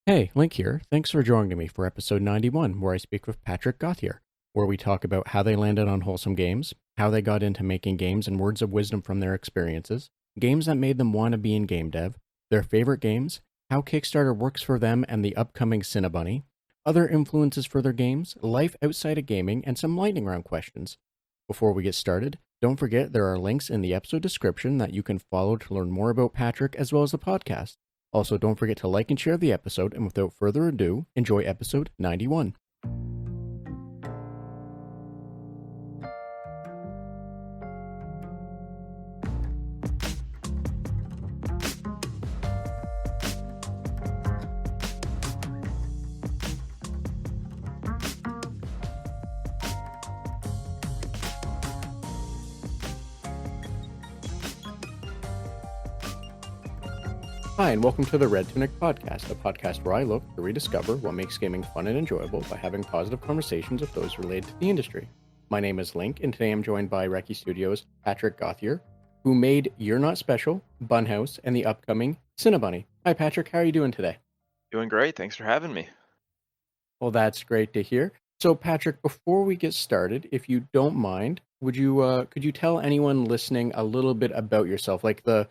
Hey, Link here. Thanks for joining me for episode 91, where I speak with Patrick Gauthier, where we talk about how they landed on Wholesome Games, how they got into making games and words of wisdom from their experiences, games that made them want to be in game dev, their favorite games, how Kickstarter works for them and the upcoming Cinnabunny, other influences for their games, life outside of gaming, and some lightning round questions. Before we get started, don't forget there are links in the episode description that you can follow to learn more about Patrick as well as the podcast. Also, don't forget to like and share the episode, and without further ado, enjoy episode 91. Hi, and welcome to the Red Tunic podcast, a podcast where I look to rediscover what makes gaming fun and enjoyable by having positive conversations with those related to the industry. My name is Link, and today I'm joined by Reky Studios' Patrick Gauthier, who made You're Not Special, Bunhouse, and the upcoming Cinnabunny. Hi, Patrick. How are you doing today? Doing great. Thanks for having me. Well, that's great to hear. So, Patrick, before we get started, if you don't mind, could you tell anyone listening a little bit about yourself, like the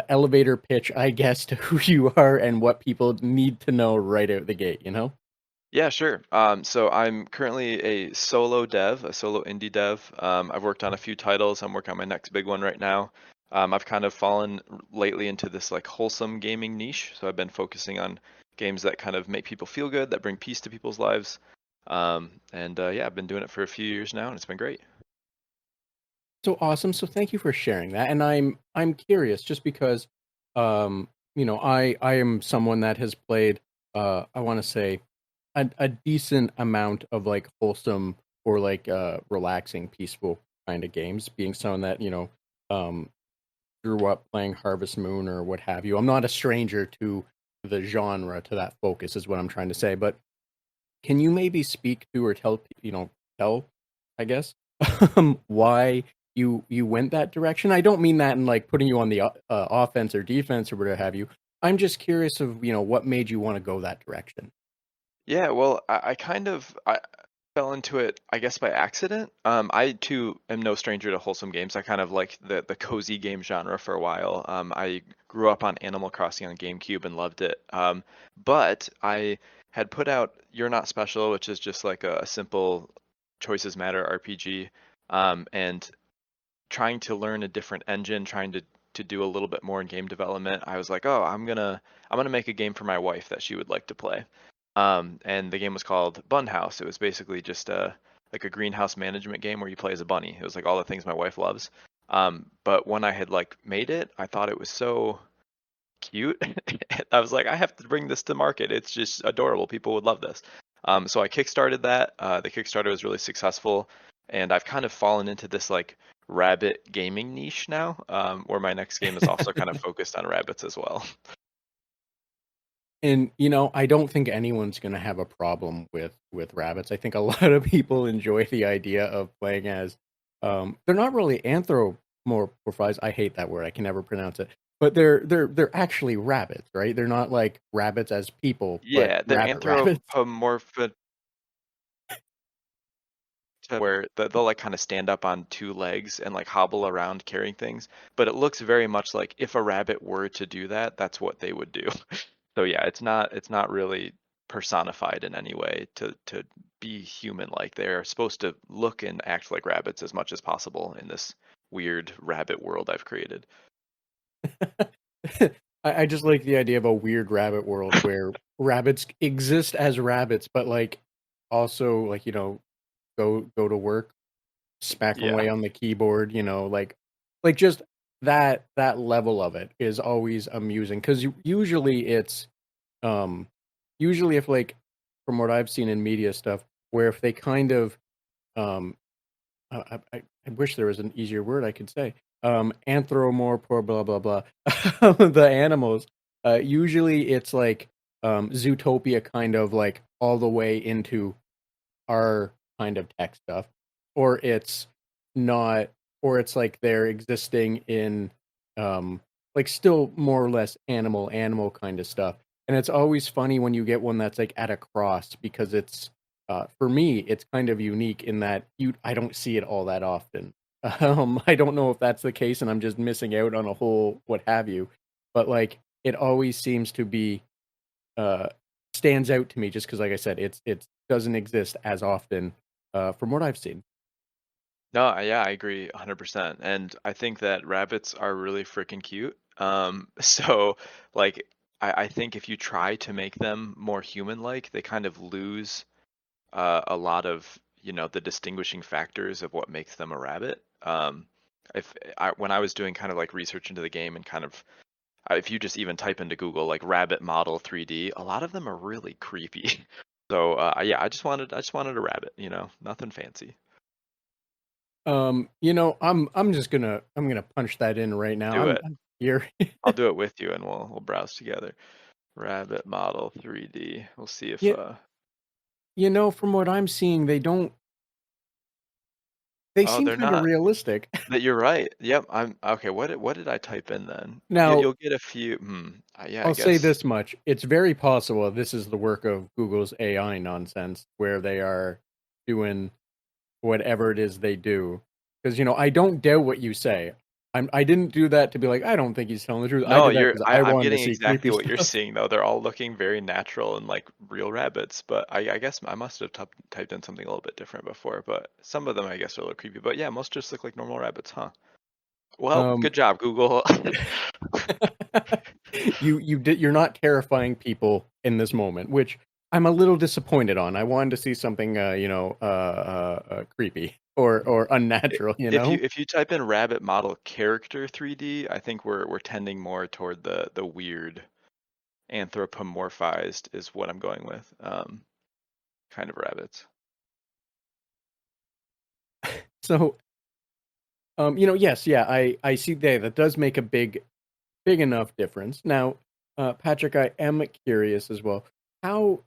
elevator pitch, I guess, to who you are and what people need to know right out the gate, you know? Yeah, sure. So I'm currently a solo dev, a solo indie dev. I've worked on a few titles. I'm working on my next big one right now. I've kind of fallen lately into this like wholesome gaming niche. So I've been focusing on games that kind of make people feel good, that bring peace to people's lives. Yeah, I've been doing it for a few years now, and it's been great. So awesome. So thank you for sharing that. And I'm curious just because I am someone that has played I want to say a decent amount of like wholesome or like relaxing, peaceful kind of games, being someone that, um grew up playing Harvest Moon or what have you. I'm not a stranger to the genre, to that focus is what I'm trying to say. But can you maybe speak to or tell, I guess, why you went that direction? I don't mean that in like putting you on the offense or defense or whatever have you. I'm just curious of, what made you want to go that direction. Yeah, well, I fell into it, I guess, by accident. I too am no stranger to wholesome games. I kind of like the cozy game genre for a while. I grew up on Animal Crossing on GameCube and loved it. But I had put out You're Not Special, which is just like a simple choices matter RPG, and trying to learn a different engine, trying to do a little bit more in game development. I was like, oh, I'm gonna make a game for my wife that she would like to play. And the game was called Bun House. It was basically just like a greenhouse management game where you play as a bunny. It was like all the things my wife loves. But when I had like made it, I thought it was so cute. I was like, I have to bring this to market. It's just adorable. People would love this. So I kickstarted that. The Kickstarter was really successful, and I've kind of fallen into this like rabbit gaming niche now, where my next game is also kind of focused on rabbits as well. And I don't think anyone's going to have a problem with rabbits. I think a lot of people enjoy the idea of playing as they're not really anthropomorphized. I hate that word. I can never pronounce it. But they're actually rabbits, right? They're not like rabbits as people, but Yeah, they're rabbit rabbits. anthropomorphic to where they'll like kind of stand up on two legs and like hobble around carrying things. But it looks very much like if a rabbit were to do that, that's what they would do. So yeah, it's not really personified in any way to be human like. They're supposed to look and act like rabbits as much as possible in this weird rabbit world I've created. I just like the idea of a weird rabbit world where rabbits exist as rabbits, but like also like go to work, smack Yeah. away on the keyboard, like just that level of it is always amusing because usually it's um usually if like from what I've seen in media stuff where if they kind of um I wish there was an easier word I could say anthropomorph blah blah blah the animals usually it's like Zootopia kind of like all the way into our kind of tech stuff, or it's not, or it's like they're existing in like still more or less animal kind of stuff. and it's always funny when you get one that's like at a cross because it's for me it's kind of unique in that you I don't see it all that often. I don't know if that's the case and I'm just missing out on a whole what have you, but like it always seems to be uh stands out to me just because like I said it doesn't exist as often from what I've seen. No, yeah, I agree 100%. And I think that rabbits are really freaking cute. So like I think if you try to make them more human-like, they kind of lose a lot of, the distinguishing factors of what makes them a rabbit. If when I was doing kind of like research into the game and kind of if you just even type into Google like rabbit model 3D, a lot of them are really creepy. So yeah, I just wanted a rabbit, nothing fancy. I'm gonna punch that in right now. Do it. I'm here. I'll do it with you and we'll browse together. Rabbit model 3D. We'll see if Yeah, from what I'm seeing, they oh, seem they're kind of not. realistic. But you're right. Yep, I'm okay. What did I type in then? Now, You'll get a few. Yeah, I I'll say guess. this much. It's very possible this is the work of Google's AI nonsense where they are doing whatever it is they do. Because, I don't doubt what you say. I didn't do that to be like, I don't think he's telling the truth. I No, did that because I I'm wanted to getting see exactly creepy what you're stuff. seeing though. They're all looking very natural and like real rabbits, but I guess I must have typed in something a little bit different before, but some of them I guess are a little creepy. But yeah, most just look like normal rabbits, huh? Well, Um, good job, Google. you're not terrifying people in this moment, which I'm a little disappointed on. I wanted to see something creepy or unnatural, you If you know? if you type in rabbit model character 3D, I think we're tending more toward the weird anthropomorphized is what I'm going with. Kind of rabbits. So, yes, yeah, I see that does make a big enough difference. Now, Patrick, I am curious as well. How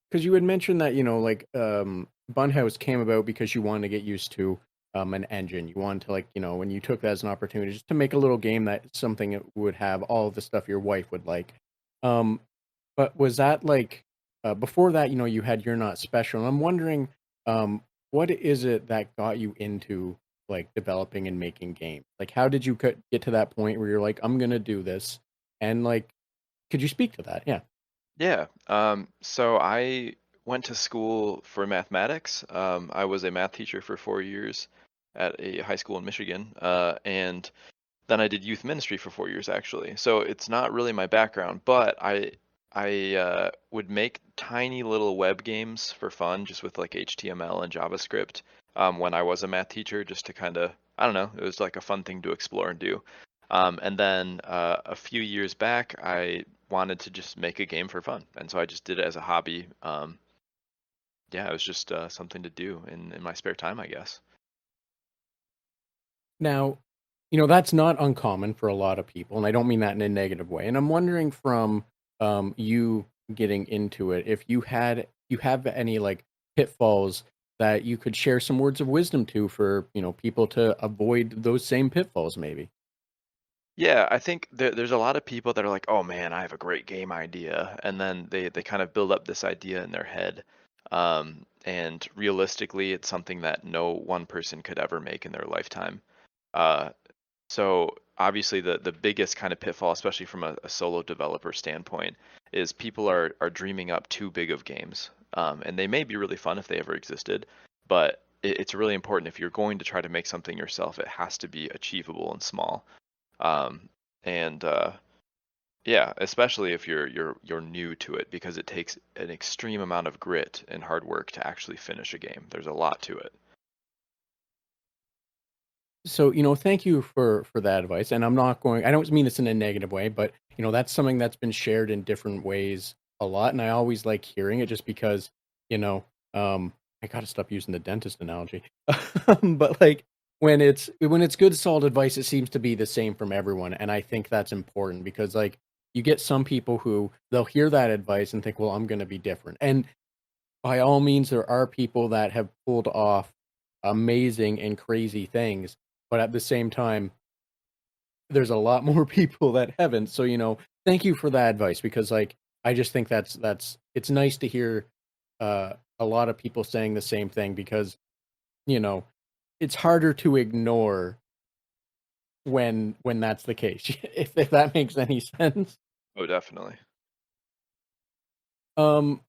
because you had mentioned that like Bunhouse came about because you wanted to get used to an engine. You wanted to like when you took that as an opportunity just to make a little game that something that would have all of the stuff your wife would like. Um, but was that like before that? You had You're Not Special. And I'm wondering, what is it that got you into like developing and making games? Like, how did you get to that point where you're like, I'm gonna do this? And like, could you speak to that? Yeah. Yeah. So I went to school for mathematics. I was a math teacher for 4 years at a high school in Michigan, and then I did youth ministry for 4 years actually. So it's not really my background, but I would make tiny little web games for fun, just with like HTML and JavaScript, when I was a math teacher, just to kind of, I don't know, it was like a fun thing to explore and do. And then a few years back, I wanted to just make a game for fun, and so I just did it as a hobby. Yeah, it was just something to do in my spare time, I guess. Now, that's not uncommon for a lot of people, and I don't mean that in a negative way. And I'm wondering from you getting into it, if you have any like pitfalls that you could share some words of wisdom to for, people to avoid those same pitfalls maybe. Yeah, I think there's a lot of people that are like, "Oh man, I have a great game idea," and then they kind of build up this idea in their head. And realistically, it's something that no one person could ever make in their lifetime. Uh, so obviously, the biggest kind of pitfall, especially from a solo developer standpoint, is people are dreaming up too big of games. And they may be really fun if they ever existed, but it's really important if you're going to try to make something yourself, it has to be achievable and small. Um, and Yeah, especially if you're new to it, because it takes an extreme amount of grit and hard work to actually finish a game. There's a lot to it. So, thank you for that advice. And I don't mean this in a negative way, but that's something that's been shared in different ways a lot. And I always like hearing it just because, you know, I gotta stop using the dentist analogy. But like when it's good solid advice, it seems to be the same from everyone. And I think that's important because like you get some people who they'll hear that advice and think, well, I'm gonna be different. And by all means, there are people that have pulled off amazing and crazy things, but at the same time, there's a lot more people that haven't. So, thank you for that advice because, like, I just think that's it's nice to hear a lot of people saying the same thing because you know it's harder to ignore when that's the case. If that makes any sense. Oh, definitely. Um,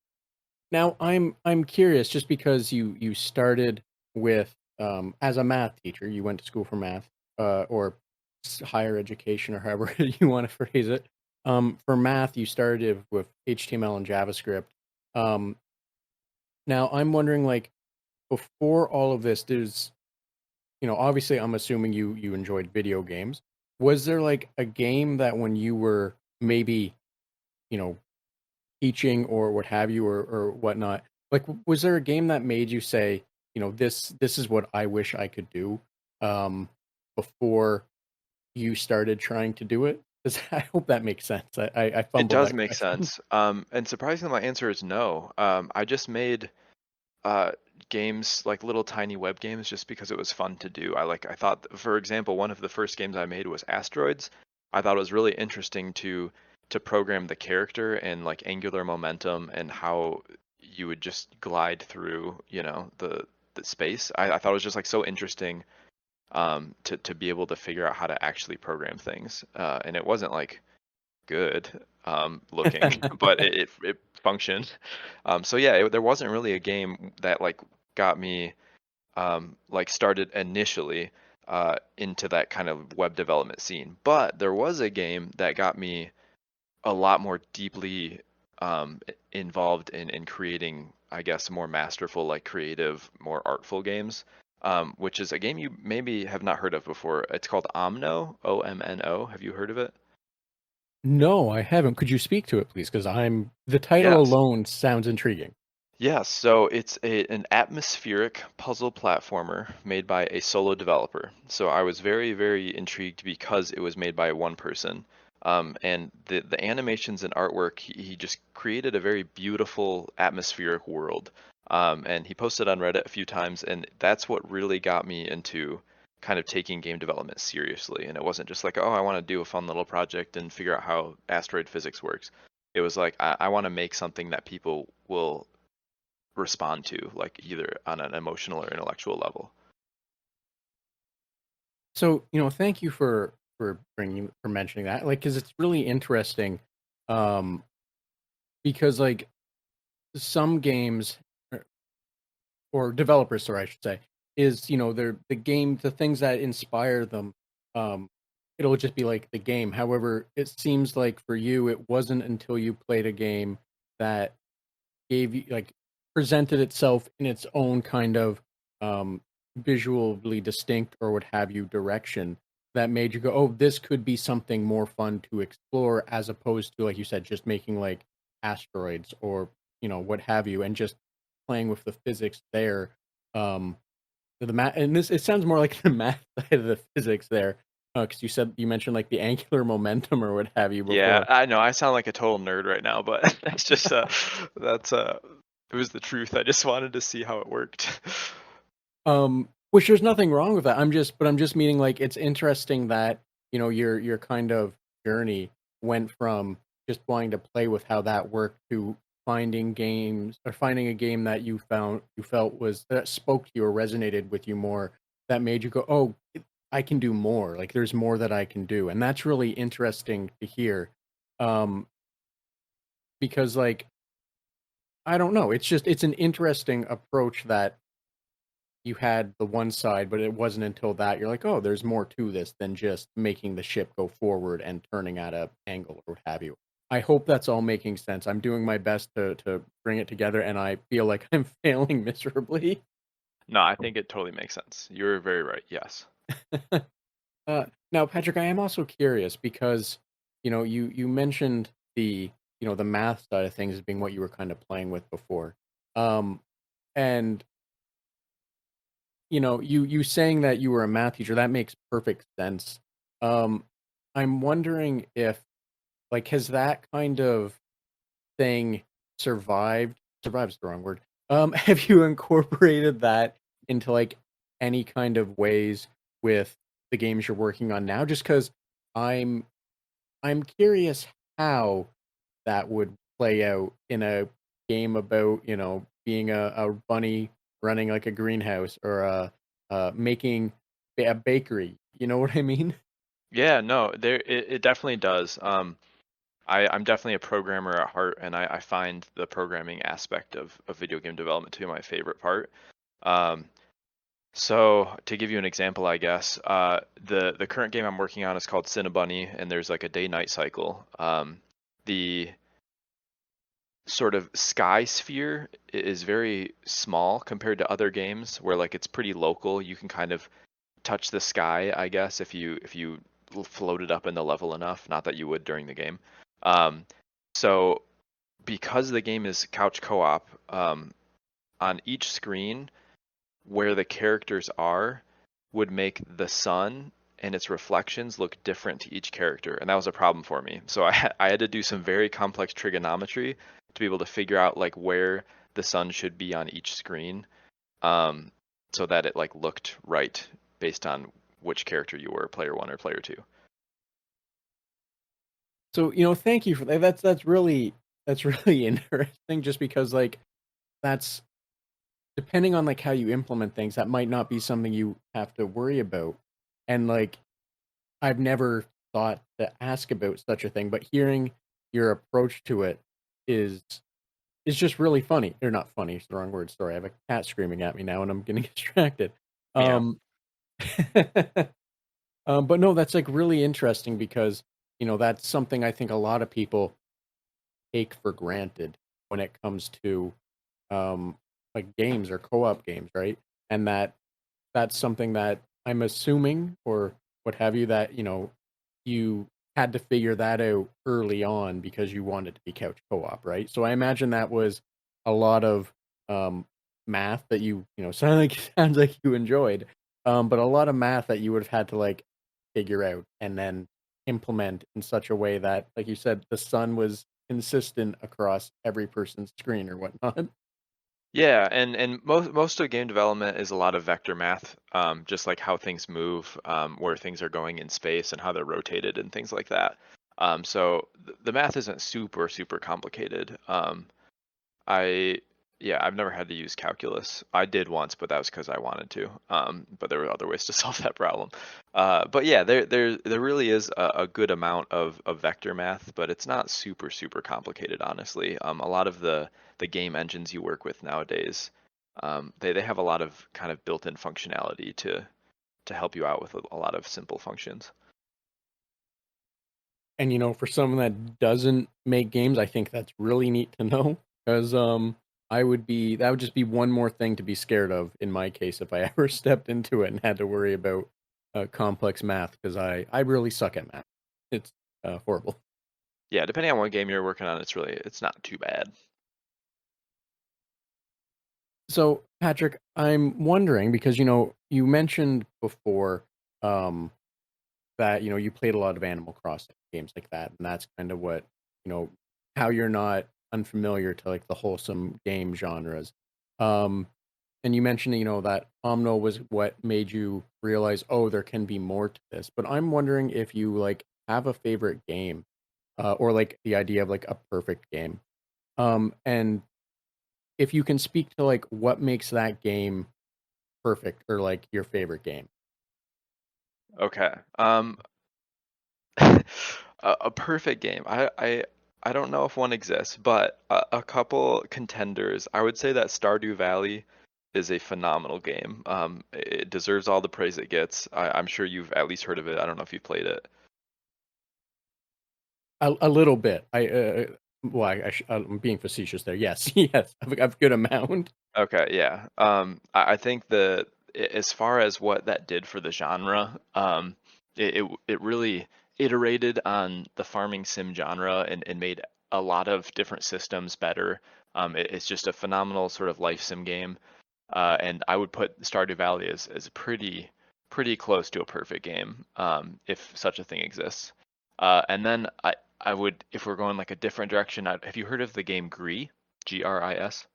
Now I'm curious, just because you started with as a math teacher, you went to school for math, or higher education, or however you want to phrase it. For math, you started with HTML and JavaScript. Um, Now I'm wondering, like, before all of this, there's obviously I'm assuming you enjoyed video games. Was there like a game that when you were maybe you know teaching or what have you, or whatnot, like was there a game that made you say, this is what I wish I could do, um before you started trying to do it? 'Cause I hope that makes sense. I It fumbled does that make question. sense. And surprisingly, my answer is no. I just made uh games, like little tiny web games, just because it was fun to do. I thought, for example, one of the first games I made was Asteroids. I thought it was really interesting to program the character and like angular momentum and how you would just glide through, the space. I thought it was just like so interesting, to be able to figure out how to actually program things. And it wasn't like good looking, but it functioned. So yeah, there wasn't really a game that like got me, like started initially into that kind of web development scene. But there was a game that got me a lot more deeply involved in creating, I guess, more masterful, like creative, more artful games. Which is a game you maybe have not heard of before. It's called Omno, OMNO. Have you heard of it? No, I haven't. Could you speak to it, please? Because the title Yes. alone sounds intriguing. Yeah, so it's an atmospheric puzzle platformer made by a solo developer. So I was very, very intrigued because it was made by one person. And the animations and artwork, he just created a very beautiful atmospheric world. And he posted on Reddit a few times, and that's what really got me into kind of taking game development seriously. And it wasn't just like, oh, I want to do a fun little project and figure out how asteroid physics works. It was like, I want to make something that people will respond to, like either on an emotional or intellectual level. So, thank you for mentioning that, like, because it's really interesting, um, because like some games, or developers, sorry, I should say, is they're the things that inspire them. Um, it'll just be like the game. However, it seems like for you, it wasn't until you played a game that gave you like presented itself in its own kind of um visually distinct or what have you direction, that made you go, oh, this could be something more fun to explore, as opposed to, like you said, just making like asteroids or what have you, and just playing with the physics there. um the math, and this, it sounds more like the math side of the physics there, because you mentioned like the angular momentum or what have you Yeah, before. I know I sound like a total nerd right now, but that's just that's it was the truth. I just wanted to see how it worked. Which there's nothing wrong with that. I'm just meaning, like, it's interesting that, your kind of journey went from just wanting to play with how that worked to finding a game that you felt was that spoke to you or resonated with you more, that made you go, "Oh, I can do more. Like, there's more that I can do." And that's really interesting to hear. Um, because, like, I don't know, it's an interesting approach that you had the one side, but it wasn't until that you're like, oh, there's more to this than just making the ship go forward and turning at a angle or what have you. I hope that's all making sense. I'm doing my best to bring it together, and I feel like I'm failing miserably. No, I think it totally makes sense. You're very right. Yes. Now, Patrick, I am also curious because you mentioned the math side of things as being what you were kind of playing with before, um, and you saying that you were a math teacher, that makes perfect sense. Um, I'm wondering if, like, has that kind of thing survived? Survives the wrong word. Have you incorporated that into like any kind of ways with the games you're working on now? Just because I'm I'm curious how that would play out in a game about, being a bunny running like a greenhouse, or making a bakery. You know what I mean? Yeah, no, it definitely does. I'm definitely a programmer at heart, and I find the programming aspect of video game development to be my favorite part. Um, so to give you an example, I guess, the current game I'm working on is called Cinnabunny, and there's like a day-night cycle. The sort of sky sphere is very small compared to other games where like it's pretty local. You can kind of touch the sky, I guess, if you floated up in the level enough. Not that you would during the game. Um, so because the game is couch co-op, on each screen where the characters are would make the sun and its reflections look different to each character, and that was a problem for me. So I had to do some very complex trigonometry to be able to figure out like where the sun should be on each screen, um, so that it like looked right based on which character you were, player one or player two. So, thank you for that. That's really interesting, just because like that's depending on like how you implement things, that might not be something you have to worry about. And like I've never thought to ask about such a thing, but hearing your approach to it is is just really funny. Or not funny, it's the wrong word. Sorry, I have a cat screaming at me now and I'm getting distracted. Yeah. Um but no, that's like really interesting because, that's something I think a lot of people take for granted when it comes to um like games or co-op games, right? And that's something that I'm assuming, or what have you, that you had to figure that out early on because you wanted to be couch co-op, right? So I imagine that was a lot of um math that sounds like you enjoyed, but a lot of math that you would have had to like figure out and then implement in such a way that, like you said, the sun was consistent across every person's screen or whatnot. Yeah, and most of game development is a lot of vector math, just like how things move, where things are going in space and how they're rotated and things like that. So the math isn't super complicated. I yeah, I've never had to use calculus. I did once, but that was because I wanted to. But there were other ways to solve that problem. But yeah, there really is a good amount of vector math, but it's not super complicated, honestly. A lot of the game engines you work with nowadays, they have a lot of kind of built-in functionality to help you out with a lot of simple functions. And for someone that doesn't make games, I think that's really neat to know, because that would just be one more thing to be scared of in my case if I ever stepped into it and had to worry about complex math, because I really suck at math. It's horrible. Yeah, depending on what game you're working on, it's not too bad. So, Patrick, I'm wondering, because you mentioned before um that you played a lot of Animal Crossing games like that, and that's kind of what you know how you're not unfamiliar to like the wholesome game genres. Um, and you mentioned that Omno was what made you realize, oh, there can be more to this. But I'm wondering if you like have a favorite game, or like the idea of like a perfect game, and if you can speak to like what makes that game perfect, or like your favorite game. Okay. A perfect game. I don't know if one exists, but a couple contenders. I would say that Stardew Valley is a phenomenal game. It deserves all the praise it gets. I'm sure you've at least heard of it. I don't know if you've played it. A little bit. Well, I'm being facetious there. Yes, yes, I've a good amount. Okay, yeah. I think as far as what that did for the genre, it really iterated on the farming sim genre and made a lot of different systems better. It's just a phenomenal sort of life sim game, and I would put Stardew Valley as pretty close to a perfect game, if such a thing exists. And then I would, if we're going like a different direction, have you heard of the game Gris? Gris?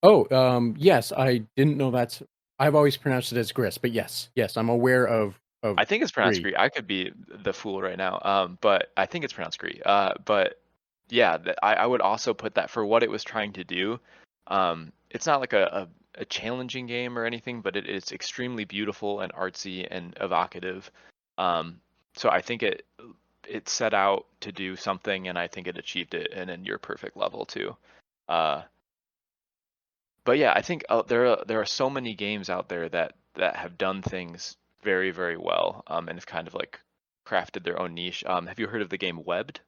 Oh, yes, I didn't know that's. I've always pronounced it as grist, but yes, yes, I'm aware of I think it's pronounced Brie. Gris. I could be the fool right now, but I think it's pronounced Gris. But Yeah, I would also put that for what it was trying to do. It's not like a challenging game or anything, but it's extremely beautiful and artsy and evocative. Um, so I think it set out to do something, and I think it achieved it in a near perfect level too. Uh, but yeah, I think there are so many games out there that have done things very, very well, and have kind of like crafted their own niche. Have you heard of the game Webbed?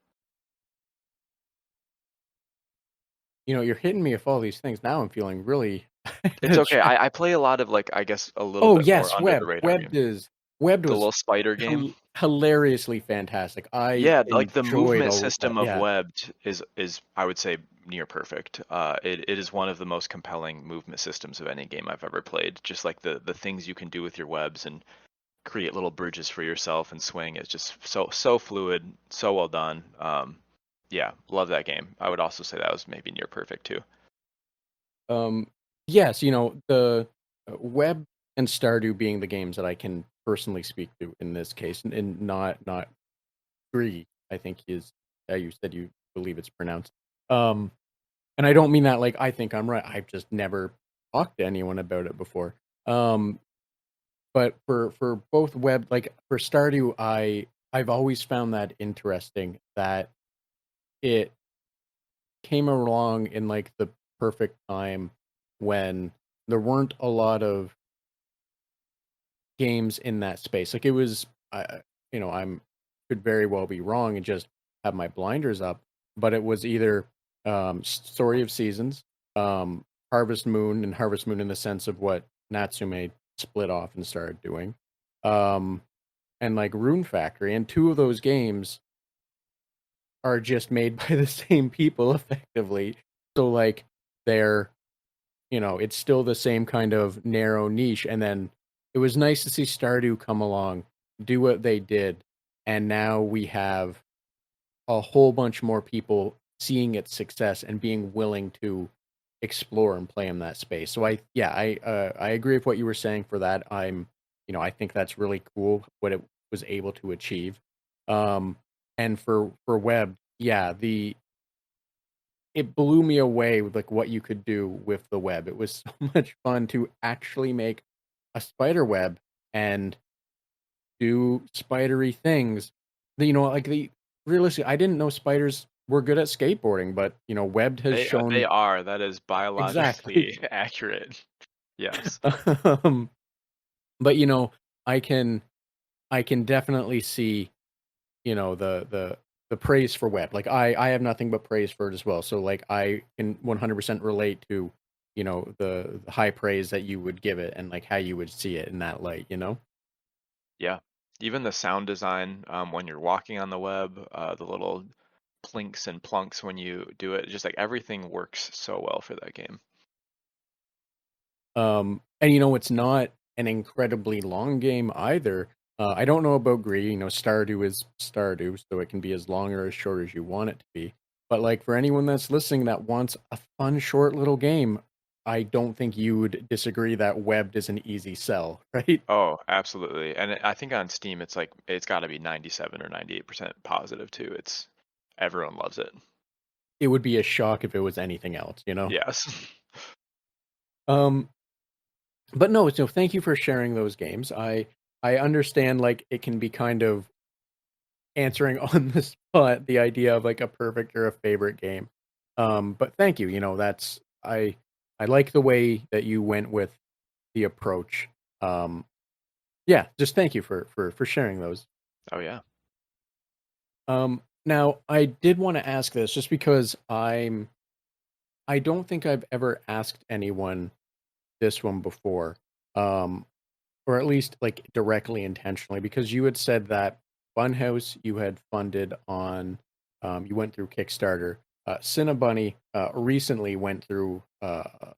You're hitting me with all these things. Now I'm feeling really It's okay. I play a lot of like I guess a little Oh bit more yes, under the Web. radar game. Webbed The was little spider game. hilariously fantastic. I Yeah, like the enjoyed movement a system of yeah. Webbed is I would say near perfect. It is one of the most compelling movement systems of any game I've ever played. Just like the things you can do with your webs and create little bridges for yourself and swing is just so fluid, so well done. Yeah, love that game. I would also say that was maybe near perfect too. Um, yes, the Web and Stardew being the games that I can personally speak to in this case, and not Gree, I think is how you said you believe it's pronounced. Um, and I don't mean that like I think I'm right. I've just never talked to anyone about it before. Um, but for both Web, like for Stardew, I've always found that interesting that it came along in like the perfect time when there weren't a lot of games in that space. Like it was, I'm could very well be wrong and just have my blinders up, but it was either Story of Seasons, Harvest Moon, and Harvest Moon in the sense of what Natsume split off and started doing, um, and like Rune Factory, and two of those games are just made by the same people effectively. So like they're it's still the same kind of narrow niche. And then it was nice to see Stardew come along, do what they did, and now we have a whole bunch more people seeing its success and being willing to explore and play in that space. So I agree with what you were saying for that. I think that's really cool what it was able to achieve. Um, and for web, yeah, the it blew me away with like what you could do with the web. It was so much fun to actually make a spider web and do spidery things. Like the realistically, I didn't know spiders were good at skateboarding, but webbed has They shown are. That is exactly. biologically accurate. Yes. um, but I can I can definitely see the praise for web. Like I have nothing but praise for it as well. So like I can 100% relate to the high praise that you would give it and like how you would see it in that light. Yeah. Even the sound design when you're walking on the web, the little plinks and plunks when you do it, just like everything works so well for that game. And it's not an incredibly long game either. I don't know about Gree. Stardew is Stardew, so it can be as long or as short as you want it to be. But like for anyone that's listening that wants a fun, short little game, I don't think you would disagree that webbed is an easy sell, right? Oh, absolutely. And I think on Steam it's like it's got to be 97 or 98% positive too. It's everyone loves it. It would be a shock if it was anything else. Yes. Um, but no, so thank you for sharing those games. I understand like it can be kind of answering on the spot the idea of like a perfect or a favorite game. But thank you. That's I like the way that you went with the approach. Um, yeah, just thank you for sharing those. Oh yeah. Now I did want to ask this just because I don't think I've ever asked anyone this one before. Um, or at least like directly intentionally, because you had said that Funhouse you had funded on, you went through Kickstarter. Cinnabunny recently went through a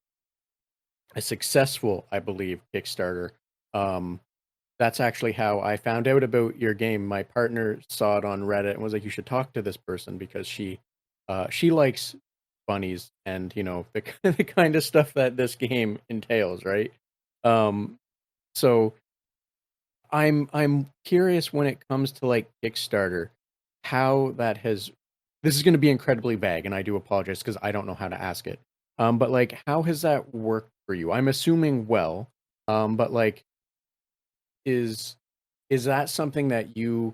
successful, I believe, Kickstarter. Um, that's actually how I found out about your game. My partner saw it on Reddit and was like, "You should talk to this person because she likes bunnies and the the kind of stuff that this game entails, right?" Um, so I'm curious when it comes to like Kickstarter, how that has this is going to be incredibly vague, and I do apologize because I don't know how to ask it. But like, how has that worked for you? I'm assuming well. But like, is is that something that you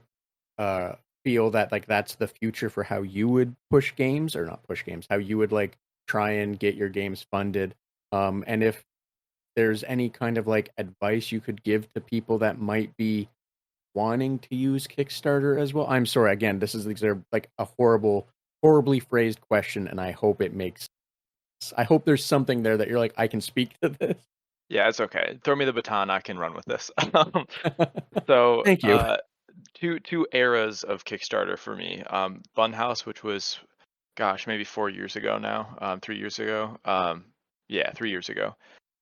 uh feel that like that's the future for how you would push games, or not push games, how you would like try and get your games funded? And if there's any kind of like advice you could give to people that might be wanting to use Kickstarter as well. I'm sorry, again, this is like a horribly phrased question, and I hope it makes. I hope there's something there that you're like, I can speak to this. Yeah, it's okay. Throw me the baton, I can run with this. So, Thank you. two eras of Kickstarter for me. Funhouse, which was, gosh, maybe 4 years ago now, 3 years ago. Yeah, 3 years ago,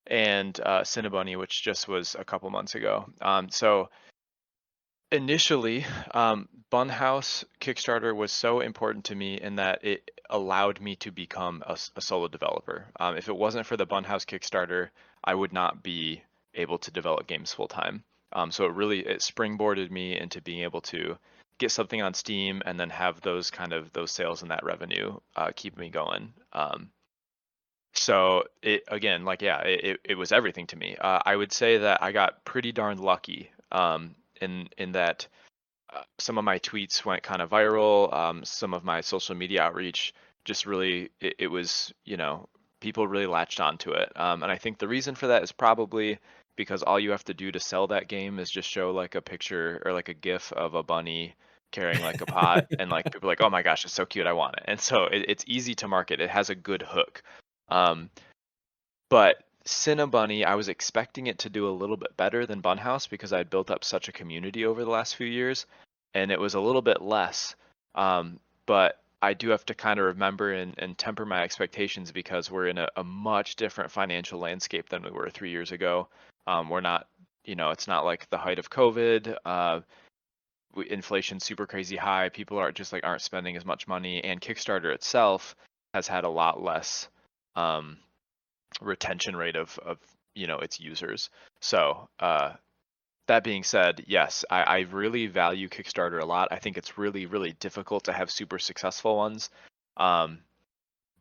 and Cinnabunny, which just was a couple months ago. So initially, Funhouse Kickstarter was so important to me in that it allowed me to become a solo developer. If it wasn't for the Funhouse Kickstarter, I would not be able to develop games full time. So it springboarded me into being able to get something on Steam and then have those sales and that revenue keep me going. So it again, like yeah, it was everything to me. I would say that I got pretty darn lucky in that some of my tweets went kind of viral. Some of my social media outreach just really, it was, people really latched onto it. And I think the reason for that is probably because all you have to do to sell that game is just show like a picture or like a GIF of a bunny carrying like a pot, and like people are like, oh my gosh, it's so cute, I want it. And so it's easy to market. It has a good hook. Um, but Cinnabunny, I was expecting it to do a little bit better than Bunhouse because I had built up such a community over the last few years, and it was a little bit less. But I do have to kind of remember and temper my expectations because we're in a much different financial landscape than we were 3 years ago. We're not, it's not like the height of COVID. Inflation's super crazy high. People aren't spending as much money, and Kickstarter itself has had a lot less. Retention rate of its users. So that being said, yes, I really value Kickstarter a lot. I think it's really, really difficult to have super successful ones, um,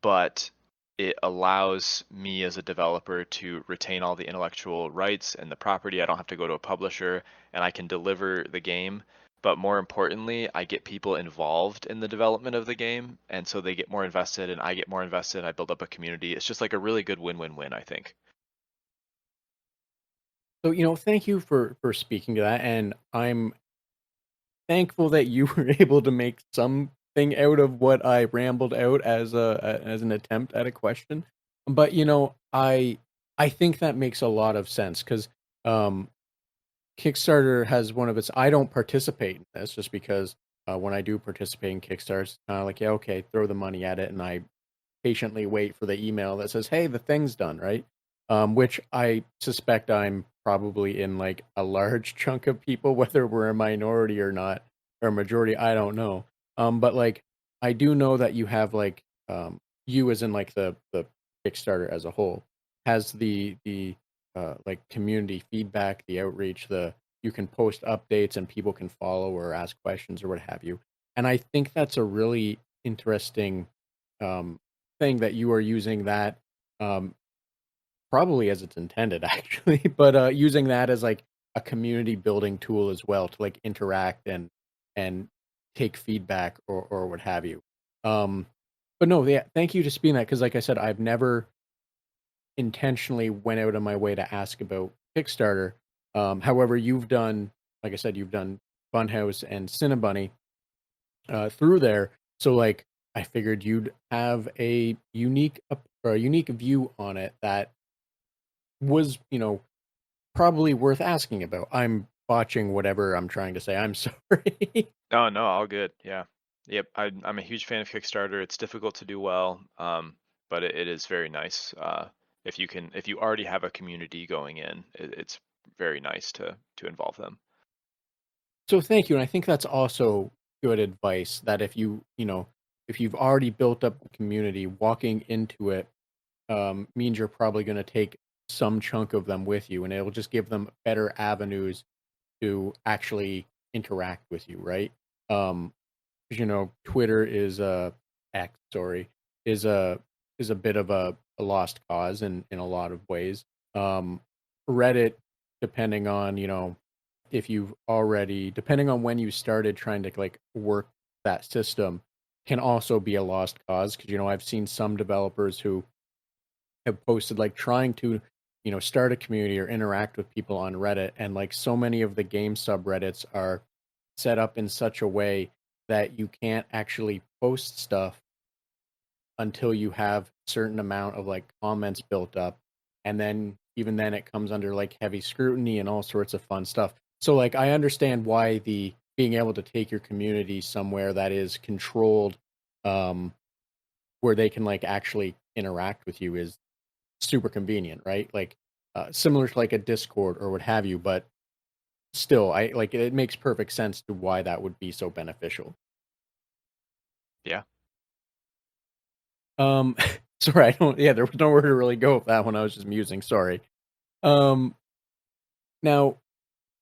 but it allows me as a developer to retain all the intellectual rights and the property. I don't have to go to a publisher, and I can deliver the game. But more importantly, I get people involved in the development of the game, and so they get more invested, and I get more invested. I build up a community. It's just like a really good win-win-win, I think. So, thank you for speaking to that, and I'm thankful that you were able to make something out of what I rambled out as an attempt at a question. But I think that makes a lot of sense because um, Kickstarter has one of its. I don't participate in this just because when I do participate in Kickstarter, it's kind of like, yeah, okay, throw the money at it, and I patiently wait for the email that says, "Hey, the thing's done," right? Which I suspect I'm probably in like a large chunk of people, whether we're a minority or not, or a majority, I don't know. But like, I do know that you have like, you as in like the Kickstarter as a whole has the like community feedback, the outreach, the you can post updates and people can follow or ask questions or what have you. And I think that's a really interesting um, thing that you are using that um, probably as it's intended actually, but using that as like a community building tool as well to like interact and take feedback or what have you. Um, but no, yeah, thank you to speaking that because like I said, I've never intentionally went out of my way to ask about Kickstarter. However, you've done, like I said, you've done Funhouse and Cinnabunny through there. So like I figured you'd have a or a unique view on it that was, probably worth asking about. I'm botching whatever I'm trying to say. I'm sorry. No, no, all good. Yeah. Yep. I'm a huge fan of Kickstarter. It's difficult to do well, but it is very nice. If you already have a community going in, it's very nice to involve them. So thank you. And I think that's also good advice that if you've already built up a community, walking into it means you're probably going to take some chunk of them with you, and it'll just give them better avenues to actually interact with you, right? Um, Twitter is a X, sorry, is a is a bit of a lost cause in a lot of ways. Um, Reddit, depending on if you've already, depending on when you started trying to like work that system, can also be a lost cause because I've seen some developers who have posted like trying to start a community or interact with people on Reddit, and like so many of the game subreddits are set up in such a way that you can't actually post stuff until you have a certain amount of like comments built up, and then even then it comes under like heavy scrutiny and all sorts of fun stuff. So like I understand why the being able to take your community somewhere that is controlled, um where they can like actually interact with you is super convenient, right? Like similar to like a Discord or what have you, but still I like it makes perfect sense to why that would be so beneficial. Yeah. Um sorry, I don't yeah, there was nowhere to really go with that one. I was just musing, sorry. Um Now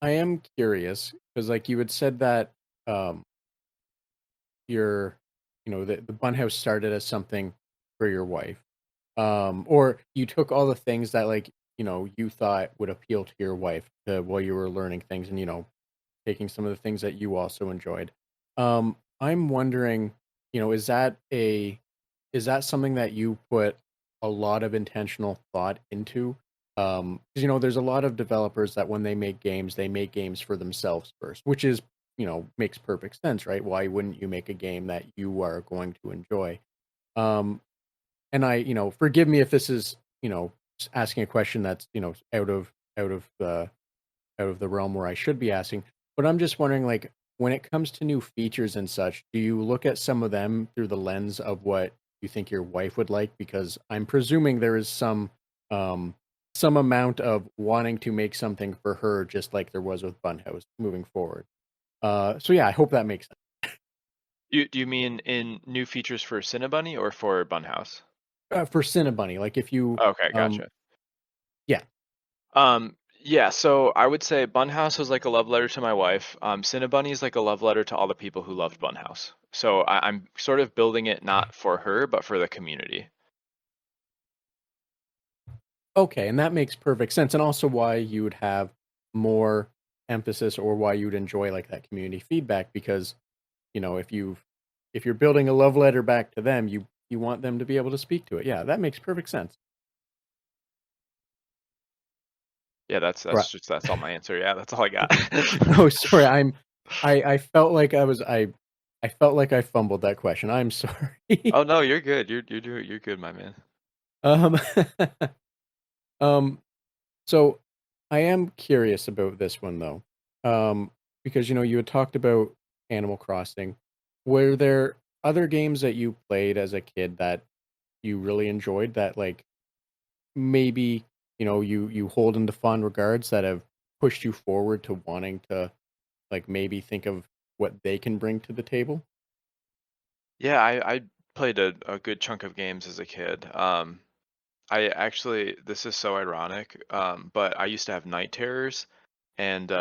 I am curious because like you had said that um your the Bunhouse started as something for your wife. Or you took all the things that like you thought would appeal to your wife while you were learning things, and taking some of the things that you also enjoyed. I'm wondering, is that something that you put a lot of intentional thought into? Because there's a lot of developers that when they make games for themselves first, which is makes perfect sense, right? Why wouldn't you make a game that you are going to enjoy? Um, and forgive me if this is, asking a question that's, out of the realm where I should be asking, but I'm just wondering, like, when it comes to new features and such, do you look at some of them through the lens of what you think your wife would like? Because I'm presuming there is um, some amount of wanting to make something for her, just like there was with Bunhouse moving forward. So yeah, I hope that makes sense. Do you mean in new features for Cinnabunny or for Bunhouse? For Cinnabunny, like if you, Okay, um, gotcha. yeah, Yeah, so I would say Bunhouse was like a love letter to my wife. Cinnabunny is like a love letter to all the people who loved Bunhouse. So I'm sort of building it not for her, but for the community. okay, and that makes perfect sense, and also why you would have more emphasis or why you would enjoy like that community feedback because if you're building a love letter back to them, you want them to be able to speak to it. Yeah, that makes perfect sense. Yeah, Right. that's all my answer. Yeah, that's all I got. No, sorry, I felt like I felt like I fumbled that question. I'm sorry. Oh no, you're good. You're good, my man. um um So I am curious about this one though, because you had talked about Animal Crossing. Were there other games that you played as a kid that you really enjoyed that like maybe you hold into fond regards that have pushed you forward to wanting to like maybe think of what they can bring to the table? Yeah, I played a good chunk of games as a kid. I actually, this is so ironic, but I used to have night terrors, and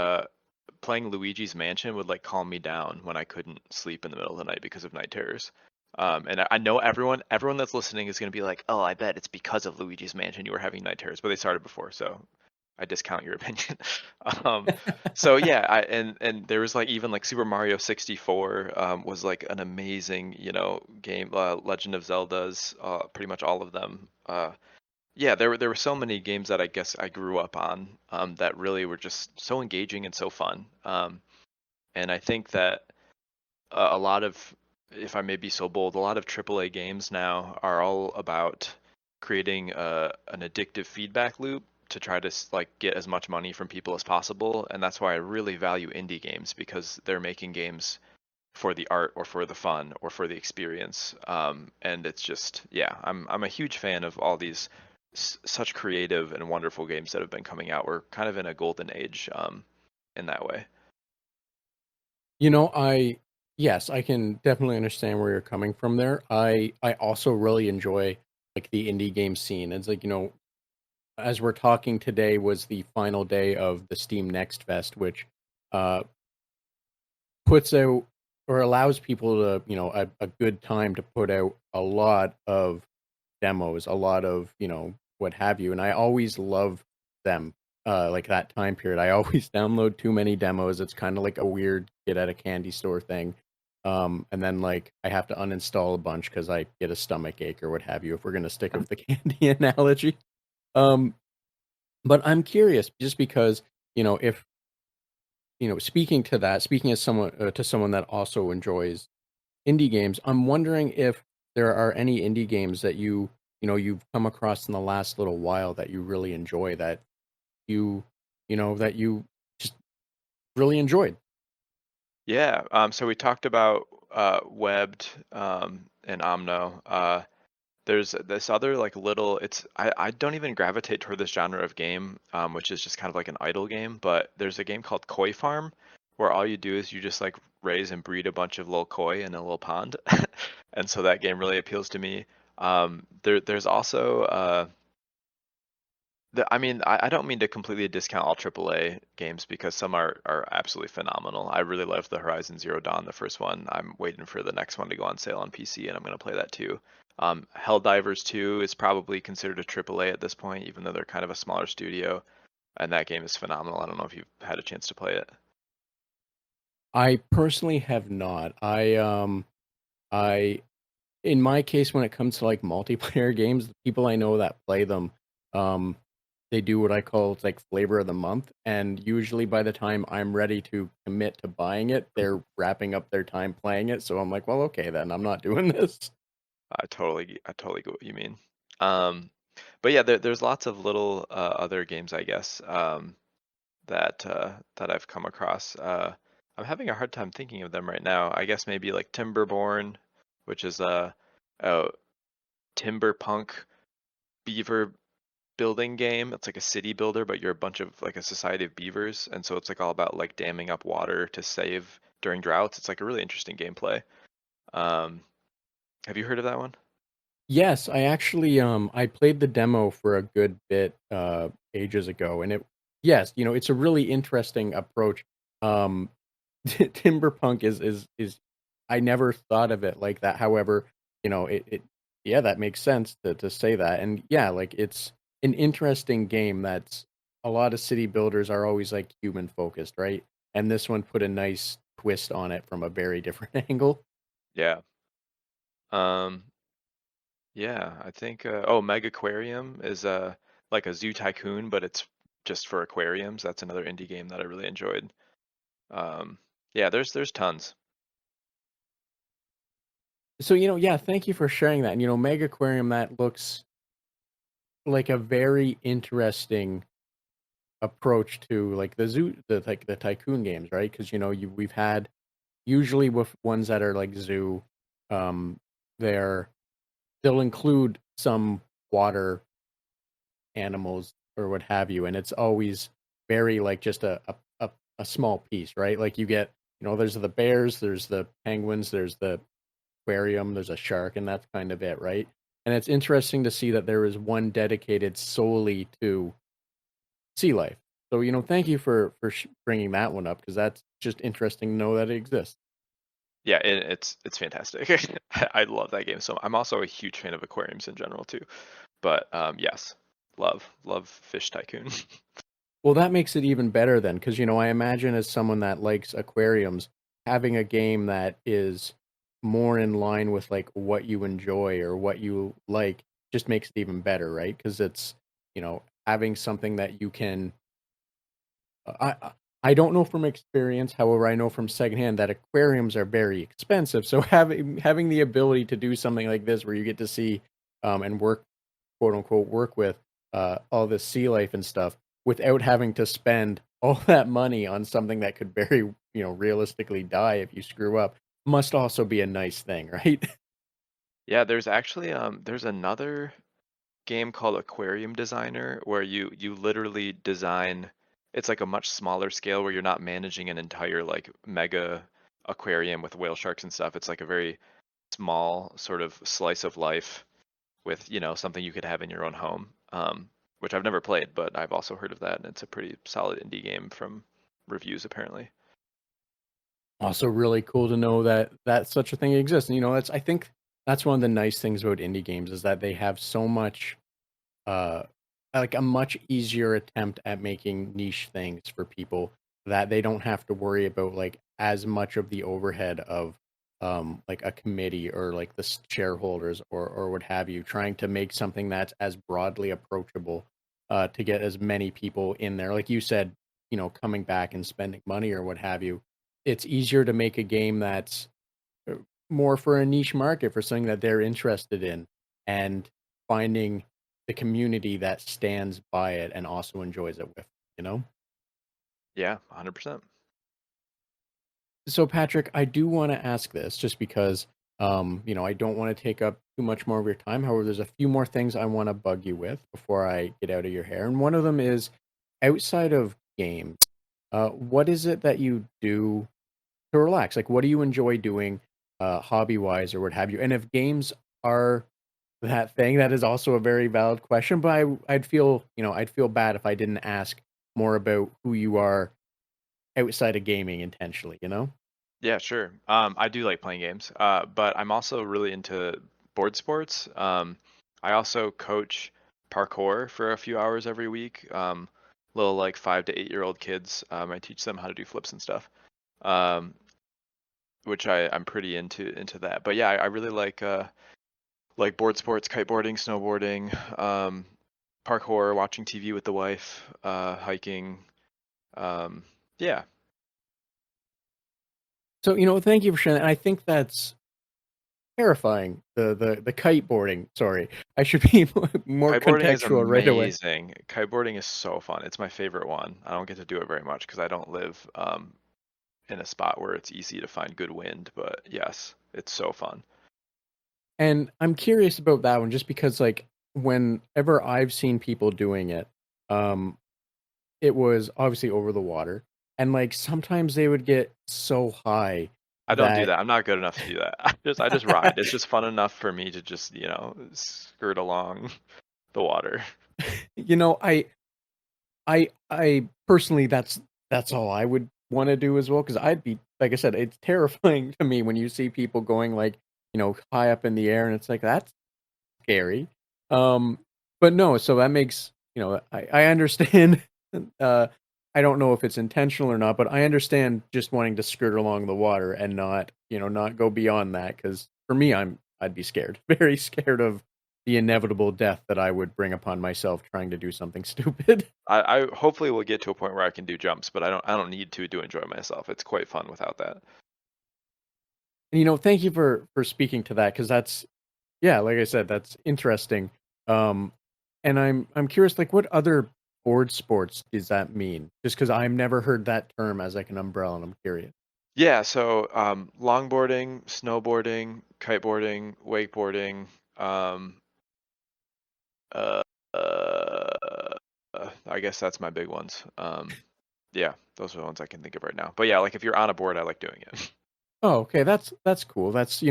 playing Luigi's Mansion would like calm me down when I couldn't sleep in the middle of the night because of night terrors. And I know everyone that's listening is going to be like, "Oh, I bet it's because of Luigi's Mansion you were having night terrors," but they started before, so I discount your opinion. um, so yeah, and there was like even like Super Mario 64 was like an amazing game. Legend of Zelda's, pretty much all of them. Yeah, there were so many games that I guess I grew up on that really were just so engaging and so fun. And I think that a lot of, if I may be so bold, a lot of AAA games now are all about creating an addictive feedback loop to try to like get as much money from people as possible. And that's why I really value indie games because they're making games for the art or for the fun or for the experience. And it's just, yeah, I'm a huge fan of all these such creative and wonderful games that have been coming out. We're kind of in a golden age in that way. I yes, I can definitely understand where you're coming from there. I also really enjoy like the indie game scene. It's like, as we're talking today was the final day of the Steam Next Fest, which uh puts out or allows people to, a good time to put out a lot of demos, a lot of, what have you. And I always love them, like that time period. I always download too many demos. It's kind of like a weird get at a candy store thing. And then like I have to uninstall a bunch because I get a stomach ache or what have you, if we're gonna stick with the candy analogy. Um, but I'm curious just because, if speaking as someone to someone that also enjoys indie games, I'm wondering if there are any indie games that you've come across in the last little while that you really enjoy that you that you just really enjoyed. Yeah. So we talked about webbed and Omno. There's this other like little. I don't even gravitate toward this genre of game, which is just kind of like an idle game. But there's a game called Koi Farm, where all you do is you just like raise and breed a bunch of little koi in a little pond, and so that game really appeals to me. There's also I mean, I don't mean to completely discount all AAA games because some are absolutely phenomenal. I really loved the Horizon Zero Dawn, the first one. I'm waiting for the next one to go on sale on PC, and I'm going to play that too. Helldivers 2 is probably considered a AAA at this point, even though they're kind of a smaller studio, and that game is phenomenal. I don't know if you've had a chance to play it. I personally have not. I in my case, when it comes to like multiplayer games, the people I know that play them, um, they do what I call it's like flavor of the month, and usually by the time I'm ready to commit to buying it, they're wrapping up their time playing it. So I'm like, well, okay, then I'm not doing this. I totally get what you mean. Um, but yeah, there's lots of little other games, I guess. That I've come across. I'm having a hard time thinking of them right now. I guess maybe like Timberborn, which is a timber punk beaver building game. It's like a city builder, but you're a bunch of like a society of beavers, and so it's like all about like damming up water to save during droughts. It's like a really interesting gameplay. Um, have you heard of that one? Yes, I actually I played the demo for a good bit ages ago, and yes, it's a really interesting approach. Um Timberpunk is I never thought of it like that. However, it yeah, that makes sense to say that. And yeah, like it's an interesting game that's a lot of city builders are always like human focused, right? And this one put a nice twist on it from a very different angle. Yeah. Um, yeah, I think oh, Meg Aquarium is like a zoo tycoon, but it's just for aquariums. That's another indie game that I really enjoyed. Um, yeah, there's tons. So, yeah, thank you for sharing that. And Mega Aquarium, that looks like a very interesting approach to like the tycoon games, right? Because we've had usually with ones that are like zoo, um, they're they'll include some water animals or what have you, and it's always very like just a small piece, right? Like you get, there's the bears, there's the penguins, there's the aquarium, there's a shark, and that's kind of it, right? And it's interesting to see that there is one dedicated solely to sea life. So, thank you for bringing that one up because that's just interesting to know that it exists. Yeah, it's fantastic. I love that game. So I'm also a huge fan of aquariums in general too. But yes, love Fish Tycoon. Well, that makes it even better then, because I imagine as someone that likes aquariums, having a game that is more in line with like what you enjoy or what you like just makes it even better, right? Because it's having something that you can. I I don't know from experience, however, I know from secondhand that aquariums are very expensive. So having the ability to do something like this, where you get to see and work, quote unquote, work with all this sea life and stuff without having to spend all that money on something that could very realistically die if you screw up, must also be a nice thing, right? Yeah, there's another game called Aquarium Designer where you literally design. It's like a much smaller scale where you're not managing an entire like mega aquarium with whale sharks and stuff. It's like a very small sort of slice of life with something you could have in your own home, which I've never played, but I've also heard of that, and it's a pretty solid indie game from reviews apparently. Also really cool to know that such a thing exists. And, that's I think that's one of the nice things about indie games is that they have so much uh like a much easier attempt at making niche things for people that they don't have to worry about like as much of the overhead of like a committee or like the shareholders or what have you trying to make something that's as broadly approachable to get as many people in there like you said, coming back and spending money or what have you. It's easier to make a game that's uh, more for a niche market for something that they're interested in and finding the community that stands by it and also enjoys it with, you know? Yeah, 100%. So Patrick, I do want to ask this just because I don't want to take up too much more of your time. However, there's a few more things I want to bug you with before I get out of your hair. And one of them is outside of games, what is it that you do to relax? Like what do you enjoy doing hobby wise or what have you? And if games are that thing, that is also a very valid question, but I'd feel bad if I didn't ask more about who you are outside of gaming intentionally? Yeah, sure. I do like playing games, but I'm also really into board sports. I also coach parkour for a few hours every week. Little like 5 to 8 year old kids. I teach them how to do flips and stuff, um, which I'm pretty into that. But yeah, I really like board sports, kiteboarding, snowboarding, parkour, watching TV with the wife, hiking. Um, yeah, So, thank you for sharing that. I think that's terrifying. The kiteboarding. Sorry, I should be more kiteboarding is contextual right away. amazing. Kiteboarding is so fun. It's my favorite one. I don't get to do it very much because I don't live in a spot where it's easy to find good wind. But yes, it's so fun. And I'm curious about that one just because, like, whenever I've seen people doing it, um, it was obviously over the water, and like sometimes they would get so high I don't do that that. I'm not good enough to do that. I just ride. It's just fun enough for me to just skirt along the water. you know, I personally that's all I would want to do as well because I'd be like I said, it's terrifying to me when you see people going like high up in the air, and it's like that's scary. Um, but no, so that makes I understand. uh, I don't know if it's intentional or not, but I understand just wanting to skirt along the water and not go beyond that because for me, I'd be scared, very scared of the inevitable death that I would bring upon myself trying to do something stupid. I hopefully will get to a point where I can do jumps, but I don't need to enjoy myself. It's quite fun without that. And, thank you for speaking to that because that's yeah, like I said, that's interesting. Um, and I'm curious, like, what other board sports does that mean? Just because I've never heard that term as like an umbrella, and I'm curious. Yeah, so longboarding, snowboarding, kiteboarding, wakeboarding, um, uh, uh, I guess that's my big ones. Yeah, those are the ones I can think of right now. But yeah, like if you're on a board, I like doing it. Oh, okay, that's cool. That's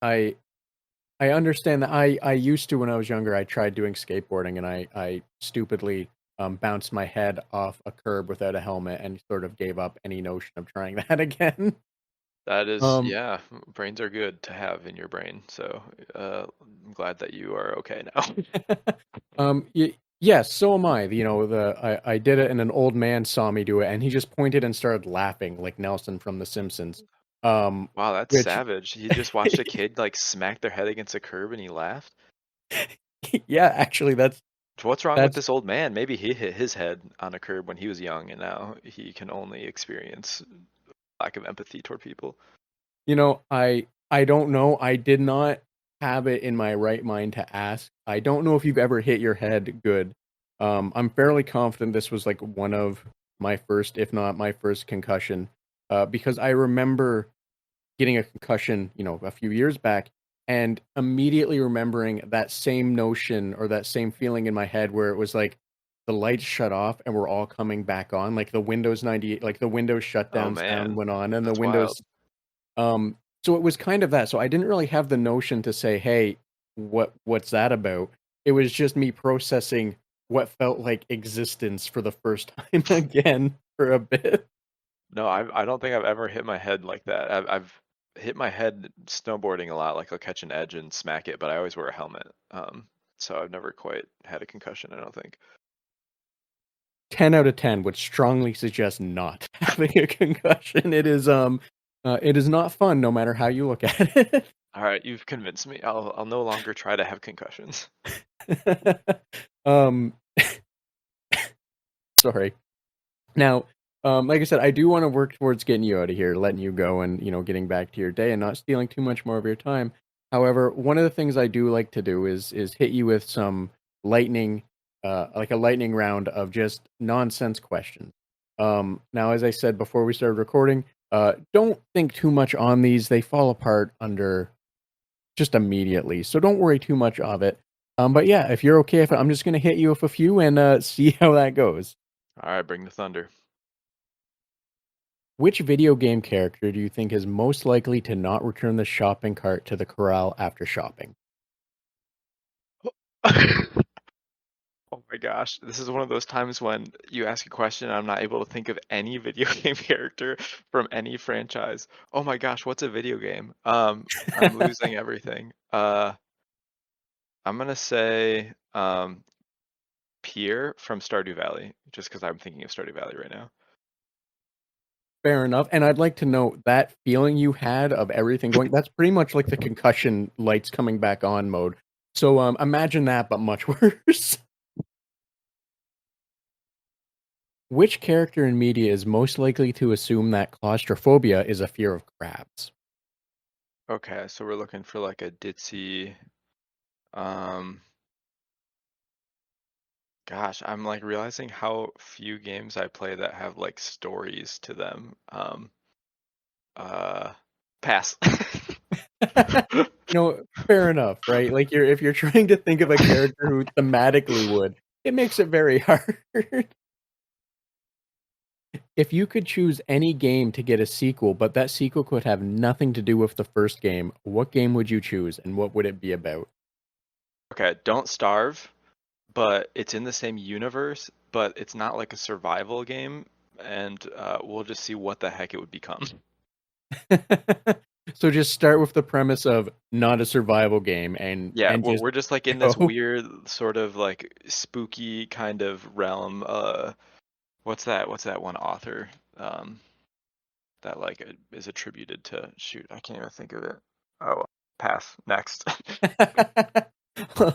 I I understand that I used to when I was younger. I tried doing skateboarding, and I stupidly bounced my head off a curb without a helmet, and sort of gave up any notion of trying that again. That is, Um, yeah, brains are good to have in your brain. So I'm glad that you are okay now. yes, so am I. I did it, and an old man saw me do it, and he just pointed and started laughing like Nelson from The Simpsons. Um, Wow, that's which, savage. He just watched a kid like smack their head against a curb and he laughed. yeah, actually, What's wrong with that's this old man? Maybe he hit his head on a curb when he was young and now he can only experience lack of empathy toward people. I don't know. I did not have it in my right mind to ask. I don't know if you've ever hit your head good. I'm fairly confident this was like one of my first, if not my first concussion, because I remember getting a concussion, a few years back, and immediately remembering that same notion or that same feeling in my head where it was like the lights shut off and we're all coming back on, like the Windows 98, like the Windows Oh shutdown sound man, went on, and the that's wild. Windows so it was kind of that. So I didn't really have the notion to say, "Hey, what's that about?" It was just me processing what felt like existence for the first time again for a bit. No, I don't think I've ever hit my head like that. I've hit my head snowboarding a lot, like I'll catch an edge and smack it, but I always wear a helmet. So I've never quite had a concussion, I don't think. 10 out of 10 would strongly suggest not having a concussion. It is not fun no matter how you look at it. All right, you've convinced me. I'll no longer try to have concussions. um, sorry. Now, like I said, I do want to work towards getting you out of here, letting you go, and getting back to your day and not stealing too much more of your time. However, one of the things I do like to do is hit you with some lightning, like a lightning round of just nonsense questions. Now, as I said before we started recording, don't think too much on these; they fall apart under just immediately. So don't worry too much of it. But yeah, if you're okay, if I'm just gonna hit you with a few and see how that goes. All right, bring the thunder. Which video game character do you think is most likely to not return the shopping cart to the corral after shopping? Oh my gosh, this is one of those times when you ask a question and I'm not able to think of any video game character from any franchise. Oh my gosh, what's a video game? I'm losing everything. I'm gonna say Pierre from Stardew Valley, just because I'm thinking of Stardew Valley right now. Fair enough. And I'd like to know that feeling you had of everything going, that's pretty much like the concussion lights coming back on mode. So imagine that, but much worse. Which character in media is most likely to assume that claustrophobia is a fear of crabs? Okay, so we're looking for like a ditzy. Um, Gosh, I'm like realizing how few games I play that have like stories to them. Uh, Pass. Fair enough, right? Like if you're trying to think of a character who thematically would, it makes it very hard. If you could choose any game to get a sequel, but that sequel could have nothing to do with the first game, what game would you choose and what would it be about? Okay, Don't Starve, but it's in the same universe, but it's not like a survival game, and we'll just see what the heck it would become. So just start with the premise of not a survival game and Yeah, just we're just like in this go. weird sort of like spooky kind of realm. What's that one author that like is attributed to? Shoot, I can't even think of it. Oh, pass. Next.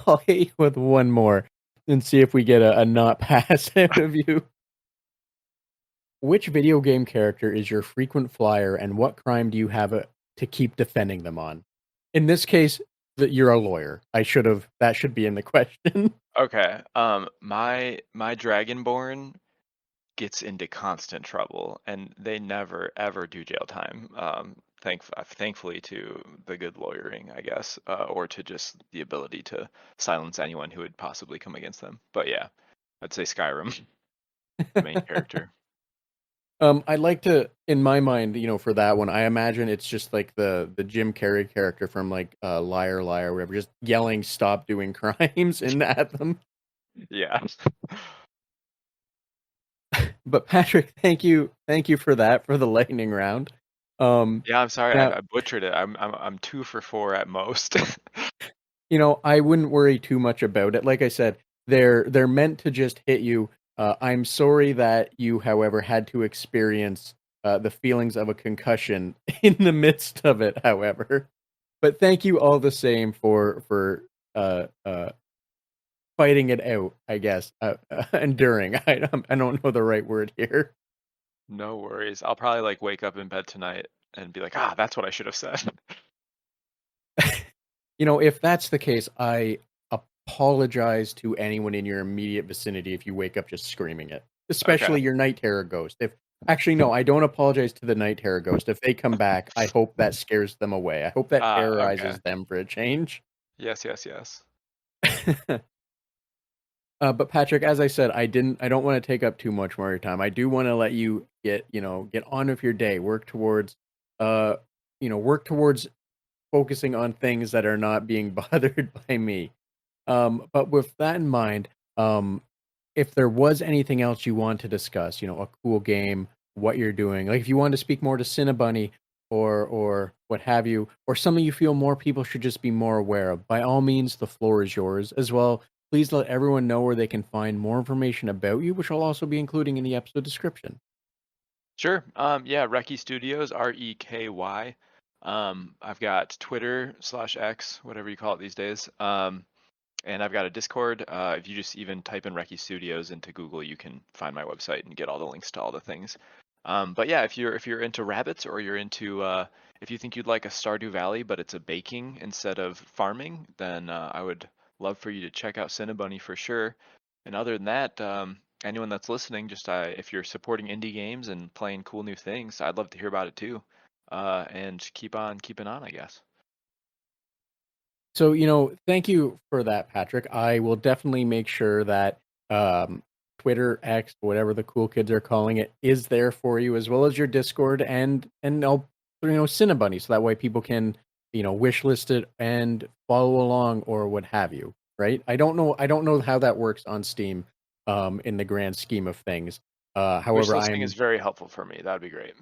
I'll hit you with one more and see if we get a not pass out of you. Which video game character is your frequent flyer, and what crime do you have to keep defending them on? In this case, that you're a lawyer. That should be in the question. Okay. My Dragonborn gets into constant trouble, and they never ever do jail time. Thankfully to the good lawyering, I guess, or to just the ability to silence anyone who would possibly come against them. But yeah, I'd say Skyrim, the main character. I'd like to, in my mind, for that one, I imagine it's just like the Jim Carrey character from like Liar Liar, or whatever, just yelling "Stop doing crimes" and at them. Yeah. But Patrick, thank you for that for the lightning round. Yeah, I'm sorry, Now, I butchered it. I'm 2 for 4 at most. I wouldn't worry too much about it. Like I said, they're meant to just hit you. I'm sorry that you, however, had to experience the feelings of a concussion in the midst of it. However, but thank you all the same for fighting it out. I guess enduring. I don't know the right word here. No worries. I'll probably like wake up in bed tonight and be like, ah, that's what I should have said. If that's the case, I apologize to anyone in your immediate vicinity if you wake up just screaming it, Okay. especially your night terror ghost. If actually no, I don't apologize to the night terror ghost. If they come back, I hope that scares them away. I hope that Okay. terrorizes them for a change. Yes, yes, yes. But Patrick, as I said, I don't want to take up too much more of your time. I do want to let you get on with your day. Uh, work towards focusing on things that are not being bothered by me. But with that in mind, if there was anything else you want to discuss, a cool game what you're doing. Like if you wanted to speak more to Cinnabunny or what have you, or something you feel more people should just be more aware of, by all means, the floor is yours as well. Please let everyone know where they can find more information about you, which I'll also be including in the episode description. Sure. Yeah, Reky Studios, REKY. I've got Twitter/X, whatever you call it these days. And I've got a Discord. If you just even type in Reky Studios into Google, you can find my website and get all the links to all the things. But yeah, if you're into rabbits, or you're into if you think you'd like a Stardew Valley, but it's a baking instead of farming, then I would love for you to check out Cinnabunny for sure. And other than that, anyone that's listening, just if you're supporting indie games and playing cool new things, I'd love to hear about it too. And keep on keeping on, I guess. So, thank you for that, Patrick. I will definitely make sure that um, Twitter, X, whatever the cool kids are calling it, is there for you, as well as your Discord and I'll Cinnabunny, so that way people can wish list it and follow along or what have you. Right? I don't know how that works on Steam, in the grand scheme of things. Wish However, listing is very helpful for me. That'd be great.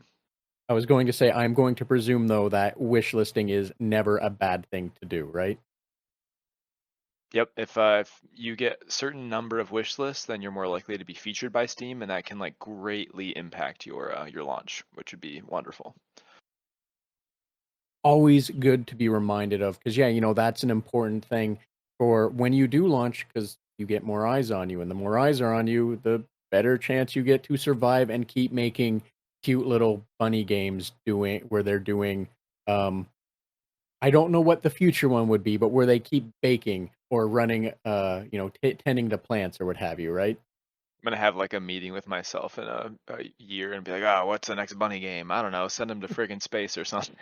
I was going to say I'm going to presume though that wish listing is never a bad thing to do, right? Yep. If you get certain number of wish lists, then you're more likely to be featured by Steam, and that can like greatly impact your launch, which would be wonderful. Always good to be reminded of, because yeah, that's an important thing for when you do launch, because you get more eyes on you, and the more eyes are on you, the better chance you get to survive and keep making cute little bunny games doing where they're doing um I don't know what the future one would be, but where they keep baking or running tending to plants or what have you, right? I'm gonna have like a meeting with myself in a year and be like, oh, what's the next bunny game? I don't know. Send them to friggin' space or something.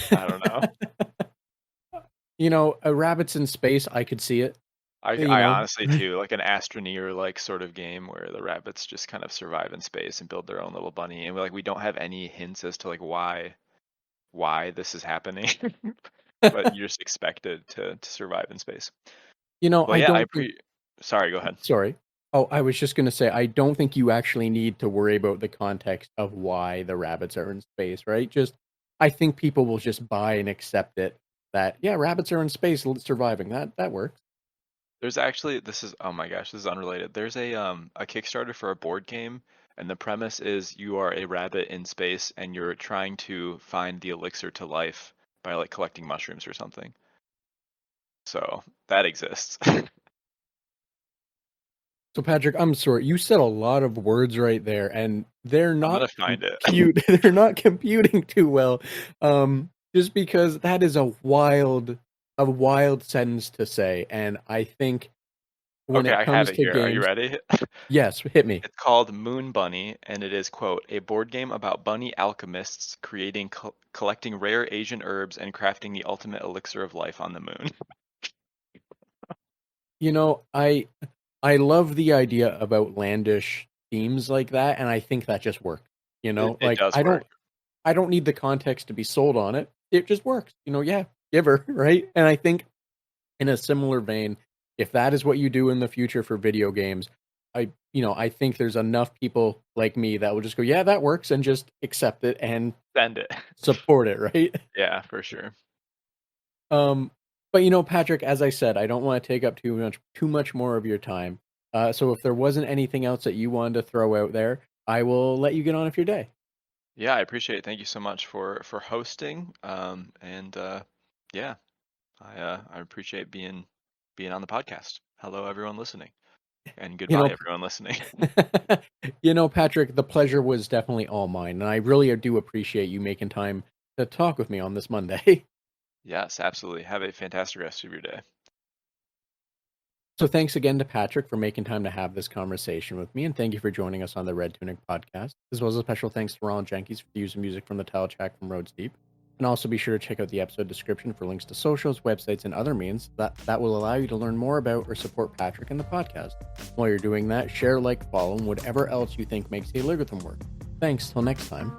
I don't know. A rabbits in space, I could see it. you I know honestly too, like an Astroneer like sort of game where the rabbits just kind of survive in space and build their own little bunny, and we don't have any hints as to like why this is happening, but you're just expected to survive in space. Well, I yeah, don't think. Sorry, go ahead. Sorry. Oh, I was just going to say, I don't think you actually need to worry about the context of why the rabbits are in space, right? I think people will just buy and accept it that, yeah, rabbits are in space surviving. That works. There's actually this is oh my gosh, this is unrelated. There's a Kickstarter for a board game, and the premise is you are a rabbit in space and you're trying to find the elixir to life by like collecting mushrooms or something. So that exists. So, Patrick, I'm sorry. You said a lot of words right there, and they're I'm not gonna find it. compute. They're not computing too well. Just because that is a wild sentence to say, and I think when Okay, it I have comes it to here. Are you games, ready? yes, hit me. It's called Moon Bunny, and it is, quote, a board game about bunny alchemists creating, collecting rare Asian herbs and crafting the ultimate elixir of life on the moon. I love the idea of outlandish themes like that, and I think that just works. It Like does work. I don't need the context to be sold on it. It just works. Yeah, giver, right? And I think in a similar vein, if that is what you do in the future for video games, I think there's enough people like me that will just go, yeah, that works, and just accept it and Send it. support it, right? Yeah, for sure. Um, but Patrick, as I said, I don't want to take up too much more of your time. So if there wasn't anything else that you wanted to throw out there, I will let you get on with your day. Yeah, I appreciate it. Thank you so much for hosting. And yeah, I appreciate being on the podcast. Hello, everyone listening, and You goodbye, know, everyone listening. Patrick, the pleasure was definitely all mine, and I really do appreciate you making time to talk with me on this Monday. Yes, absolutely. Have a fantastic rest of your day. So thanks again to Patrick for making time to have this conversation with me, and thank you for joining us on the Red Tunic podcast, as well as a special thanks to Ron Jenkins for using music from the title track from Roads Deep. And also be sure to check out the episode description for links to socials, websites, and other means that will allow you to learn more about or support Patrick and the podcast. While you're doing that, share, like, follow, and whatever else you think makes the algorithm work. Thanks, till next time.